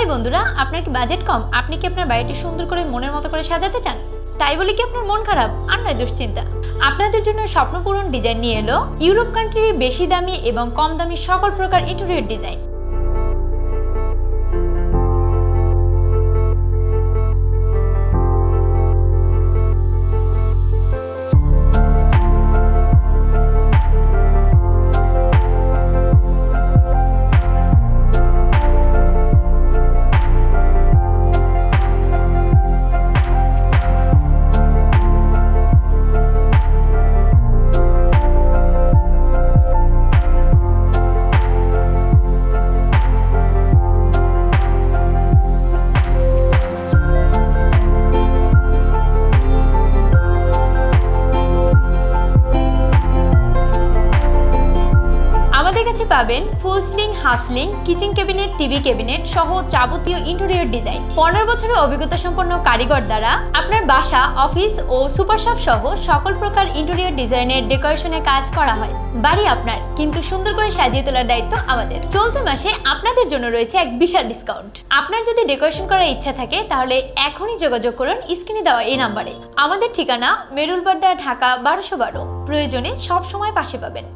High বন্ধুরা, আপনার কি বাজেট কম? আপনি কি আপনার বাড়িটি সুন্দর করে মনের মতো করে সাজাতে চান? তাই বলে কি আপনার মন খারাপ? আর নয় দুশ্চিন্তা, আপনাদের জন্য স্বপ্নপূরণ ডিজাইন নিয়ে এলো ইউরোপ কান্ট্রির বেশি দামি এবং কম দামি সকল প্রকার ইন্টেরিয়র ডিজাইন। আমাদের কাছে পাবেন full sling, half sling, kitchen cabinet, TV cabinet সহ যাবতীয় ইন্টেরিয়র ডিজাইন। 15 বছরের অভিজ্ঞতা সম্পন্ন কারিগর দ্বারা আপনার বাসা, অফিস ও সুপার শপ সহ সকল প্রকার ইন্টেরিয়র ডিজাইনের ডেকোরেশনের কাজ করা হয়। বাড়ি আপনার, কিন্তু সুন্দর করে সাজিয়ে তোলার দায়িত্ব আমাদের। চলতি মাসে আপনাদের জন্য রয়েছে এক বিশাল ডিসকাউন্ট। আপনার যদি ডেকোরেশন করার ইচ্ছা থাকে তাহলে এখনই যোগাযোগ করুন স্ক্রিনে দেওয়া এই নাম্বারে। আমাদের ঠিকানা মেরুলবাড্ডা, ঢাকা 1212। প্রয়োজনে সব সময় পাশে পাবেন।